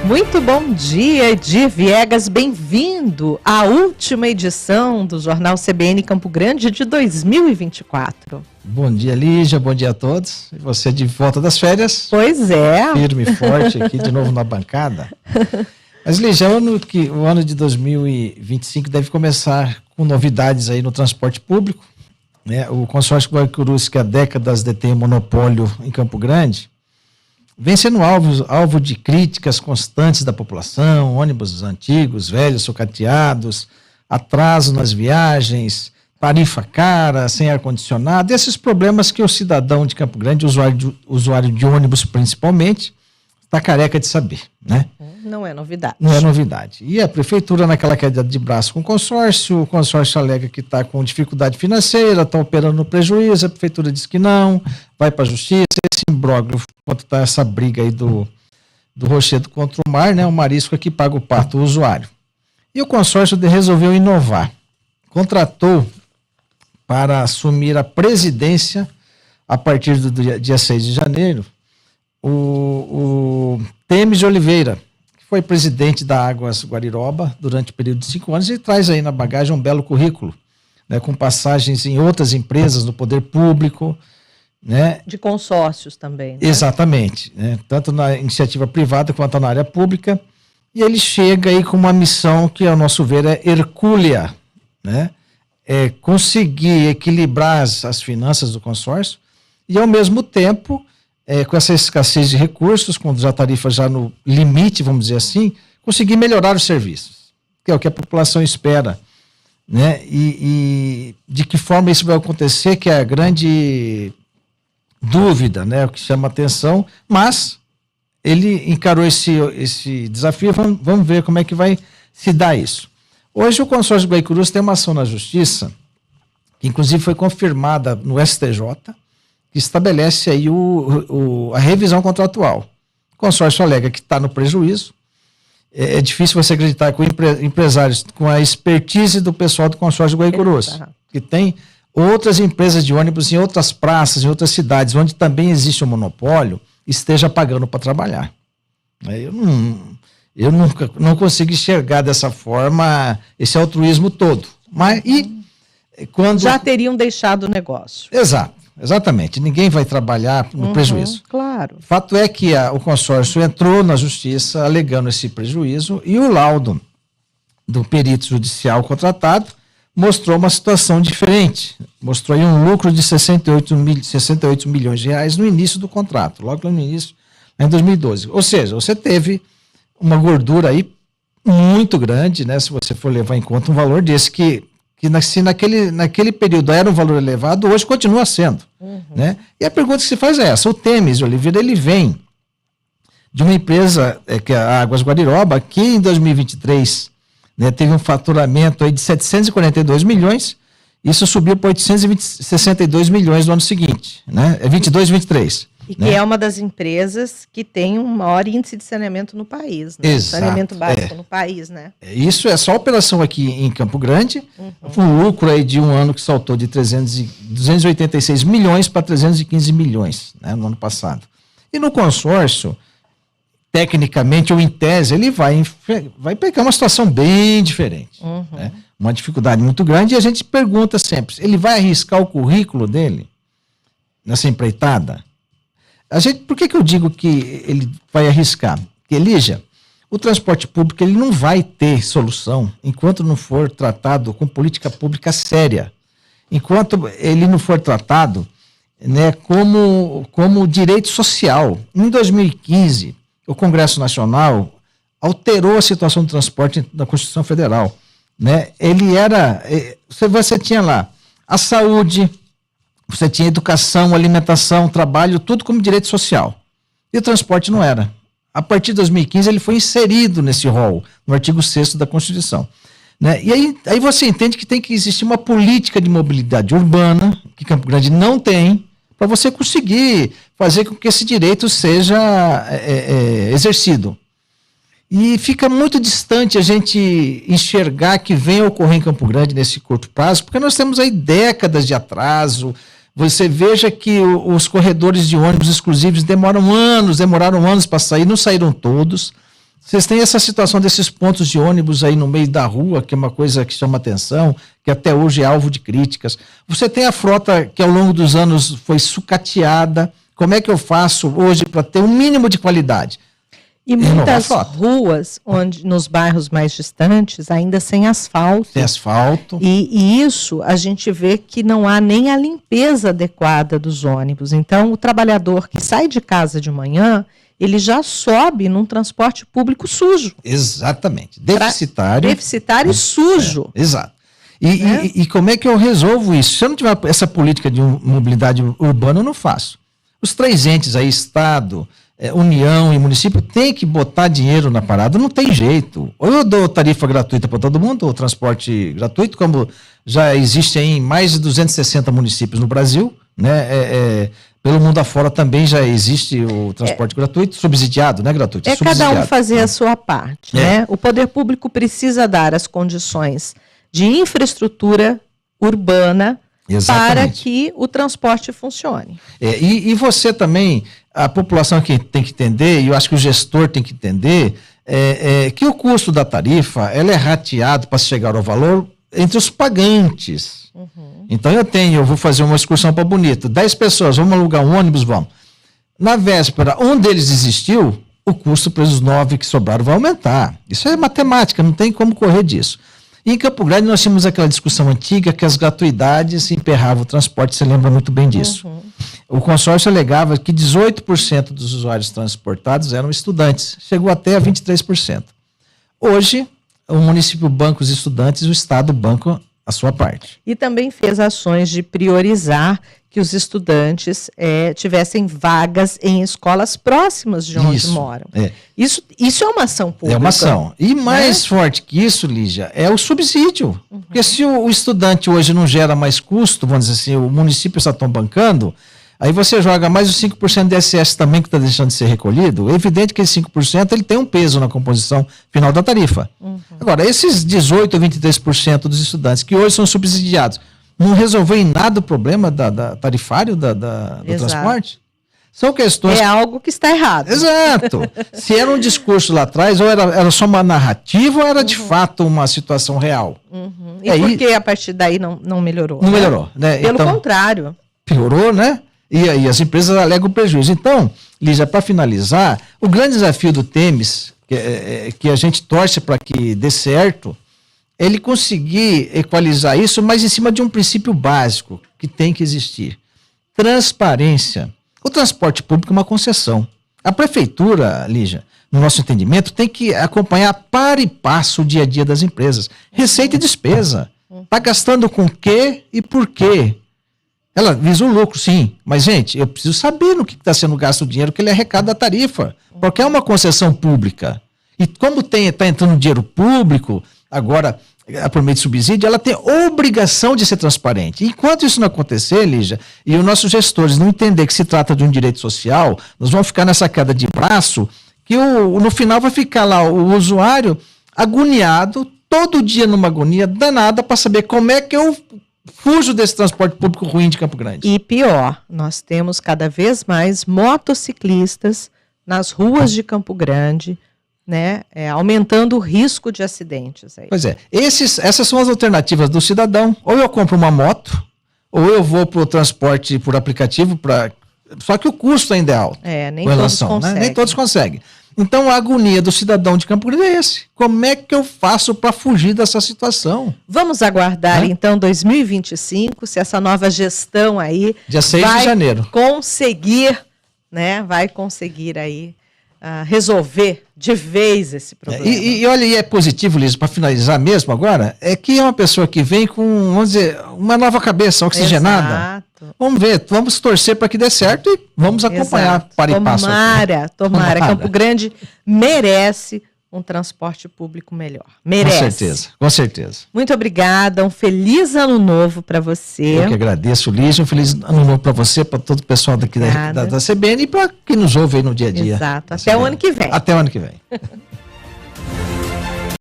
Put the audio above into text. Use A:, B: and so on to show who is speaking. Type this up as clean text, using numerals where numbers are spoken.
A: Muito bom dia, Edir Viegas, bem-vindo à última edição do Jornal CBN Campo Grande de 2024.
B: Bom dia, Lígia, bom dia a todos. E você de volta das férias?
A: Pois é.
B: Firme e forte aqui de novo na bancada. Mas, Lígia, o ano de 2025 deve começar com novidades aí no transporte público, né? O consórcio Guaicurus, que há décadas detém monopólio em Campo Grande, vem sendo alvo de críticas constantes da população, ônibus antigos, velhos, sucateados, atraso nas viagens, tarifa cara, sem ar-condicionado, esses problemas que o cidadão de Campo Grande, usuário de ônibus principalmente, está careca de saber, né?
A: Não é novidade.
B: Não é novidade. E a prefeitura, naquela queda de braço com o consórcio alega que está com dificuldade financeira, está operando no prejuízo, a prefeitura diz que não, vai para a justiça, esse imbróglio, enquanto está essa briga aí do Rochedo contra o mar, né? O marisco é que paga o pato, o usuário. E o consórcio resolveu inovar. Contratou para assumir a presidência, a partir do dia 6 de janeiro, o Temes de Oliveira, que foi presidente da Águas Guariroba durante o período de 5 anos e traz aí na bagagem um belo currículo, né, com passagens em outras empresas, no poder público, né?
A: De consórcios também, né?
B: Exatamente, né? Tanto na iniciativa privada quanto na área pública, e ele chega aí com uma missão que, ao nosso ver, é hercúlea, né? É conseguir equilibrar as finanças do consórcio e, ao mesmo tempo, com essa escassez de recursos, com a tarifa já no limite, vamos dizer assim, conseguir melhorar os serviços, que é o que a população espera, né? E de que forma isso vai acontecer, que é a grande dúvida, né? O que chama atenção, mas ele encarou esse desafio, vamos ver como é que vai se dar isso. Hoje o consórcio Guaicurus tem uma ação na justiça, que inclusive foi confirmada no STJ, que estabelece aí a revisão contratual. O consórcio alega que está no prejuízo. É difícil você acreditar que empresários com a expertise do pessoal do consórcio Guaicurus, que tem outras empresas de ônibus em outras praças, em outras cidades, onde também existe um monopólio, esteja pagando para trabalhar. Eu nunca não consigo enxergar dessa forma esse altruísmo todo. Mas quando
A: já teriam deixado o negócio.
B: Exatamente. Ninguém vai trabalhar no prejuízo.
A: Claro.
B: Fato é que o consórcio entrou na justiça alegando esse prejuízo e o laudo do perito judicial contratado mostrou uma situação diferente. Mostrou aí um lucro de 68 milhões de reais no início do contrato, logo no início, em 2012. Ou seja, você teve uma gordura aí muito grande, né? Se você for levar em conta um valor desse que se naquele período era um valor elevado, hoje continua sendo, né? E a pergunta que se faz é essa: o Temes de Oliveira, ele vem de uma empresa, que é a Águas Guariroba, que em 2023, né, teve um faturamento aí de 742 milhões, isso subiu para 862 milhões no ano seguinte, né? É 22, 23.
A: E que é uma das empresas que tem um maior índice de saneamento no país, né?
B: Exato,
A: saneamento básico no país, né?
B: Isso é só a operação aqui em Campo Grande, um lucro aí de um ano que saltou de 286 milhões para 315 milhões, né, no ano passado. E no consórcio, tecnicamente ou em tese, ele vai pegar uma situação bem diferente, né? Uma dificuldade muito grande, e a gente pergunta sempre, ele vai arriscar o currículo dele nessa empreitada? Por que eu digo que ele vai arriscar? Porque, Lígia, o transporte público ele não vai ter solução enquanto não for tratado com política pública séria. Enquanto ele não for tratado, né, como direito social. Em 2015, o Congresso Nacional alterou a situação do transporte da Constituição Federal, né? Você tinha lá a saúde, você tinha educação, alimentação, trabalho, tudo como direito social. E o transporte não era. A partir de 2015, ele foi inserido nesse rol, no artigo 6º da Constituição, né? E aí você entende que tem que existir uma política de mobilidade urbana, que Campo Grande não tem, para você conseguir fazer com que esse direito seja exercido. E fica muito distante a gente enxergar que venha ocorrer em Campo Grande nesse curto prazo, porque nós temos aí décadas de atraso. Você veja que os corredores de ônibus exclusivos demoraram anos para sair, não saíram todos. Vocês têm essa situação desses pontos de ônibus aí no meio da rua, que é uma coisa que chama atenção, que até hoje é alvo de críticas. Você tem a frota que ao longo dos anos foi sucateada. Como é que eu faço hoje para ter um mínimo de qualidade?
A: E muitas ruas, nos bairros mais distantes, ainda sem asfalto.
B: Sem asfalto.
A: E isso a gente vê que não há nem a limpeza adequada dos ônibus. Então, o trabalhador que sai de casa de manhã, ele já sobe num transporte público sujo.
B: Exatamente. Deficitário.
A: Deficitário e sujo.
B: Exato. E como é que eu resolvo isso? Se eu não tiver essa política de mobilidade urbana, eu não faço. Os 3 entes aí, Estado, União e município, tem que botar dinheiro na parada, não tem jeito. Ou eu dou tarifa gratuita para todo mundo, ou transporte gratuito, como já existe em mais de 260 municípios no Brasil, né? Pelo mundo afora também já existe o transporte gratuito, subsidiado, não é gratuito.
A: É cada um fazer a sua parte, né? O poder público precisa dar as condições de infraestrutura urbana para que o transporte funcione.
B: E você também, a população que tem que entender, e eu acho que o gestor tem que entender, que o custo da tarifa ela é rateado para chegar ao valor entre os pagantes. Uhum. Então eu vou fazer uma excursão para Bonito, 10 pessoas, vamos alugar um ônibus, vamos. Na véspera, um deles desistiu, o custo para os 9 que sobraram vai aumentar. Isso é matemática, não tem como correr disso. E em Campo Grande nós tínhamos aquela discussão antiga que as gratuidades emperravam o transporte, você lembra muito bem disso. Uhum. O consórcio alegava que 18% dos usuários transportados eram estudantes, chegou até a 23%. Hoje, o município banca os estudantes e o Estado banca a sua parte.
A: E também fez ações de priorizar que os estudantes tivessem vagas em escolas próximas de onde moram. Isso é uma ação pública.
B: É uma ação. E mais forte que isso, Lígia, é o subsídio. Uhum. Porque se o estudante hoje não gera mais custo, vamos dizer assim, o município só está bancando, aí você joga mais os 5% de ISS também que está deixando de ser recolhido, é evidente que esse 5% ele tem um peso na composição final da tarifa. Uhum. Agora, esses 18% ou 23% dos estudantes que hoje são subsidiados, não resolveu em nada o problema tarifário do transporte? São questões...
A: É algo que está errado.
B: Exato. Se era um discurso lá atrás, ou era só uma narrativa, ou era de fato uma situação real.
A: Uhum. E por que a partir daí não melhorou?
B: Não melhorou, né?
A: Pelo contrário.
B: Piorou, né? E aí as empresas alegam prejuízo. Então, Lígia, para finalizar, o grande desafio do Temes, que a gente torce para que dê certo, ele conseguir equalizar isso, mas em cima de um princípio básico que tem que existir. Transparência. O transporte público é uma concessão. A prefeitura, Lígia, no nosso entendimento, tem que acompanhar para e passo o dia a dia das empresas. Receita e despesa. Está gastando com o quê e por quê? Ela visa o lucro, sim. Mas, gente, eu preciso saber no que está sendo gasto o dinheiro que ele arrecada da tarifa. Porque é uma concessão pública. E como está entrando dinheiro público, agora, por meio de subsídio, ela tem obrigação de ser transparente. Enquanto isso não acontecer, Lígia, e os nossos gestores não entender que se trata de um direito social, nós vamos ficar nessa queda de braço, que no final vai ficar lá o usuário agoniado, todo dia numa agonia danada para saber como é que eu fujo desse transporte público ruim de Campo Grande.
A: E pior, nós temos cada vez mais motociclistas nas ruas de Campo Grande, né, aumentando o risco de acidentes. Aí.
B: Pois é, essas são as alternativas do cidadão. Ou eu compro uma moto, ou eu vou para o transporte por aplicativo, só que o custo ainda é alto.
A: Nem todos conseguem.
B: Né? Nem todos conseguem. Então a agonia do cidadão de Campo Grande é esse. Como é que eu faço para fugir dessa situação?
A: Vamos aguardar então 2025, se essa nova gestão aí
B: dia 6 de janeiro
A: conseguir, né, vai conseguir aí resolver de vez esse problema.
B: E olha, e é positivo, Liz, para finalizar mesmo agora, é que é uma pessoa que vem com, vamos dizer, uma nova cabeça oxigenada. Exato. Vamos ver, vamos torcer para que dê certo e vamos acompanhar para e passo.
A: Tomara. Campo Grande merece um transporte público melhor. Merece.
B: Com certeza.
A: Muito obrigada, um feliz ano novo para você.
B: Eu que agradeço, Lígia, um feliz ano novo para você, para todo o pessoal daqui da CBN e para quem nos ouve aí no dia a dia.
A: Exato, até o ano que vem.
B: Até o ano que vem.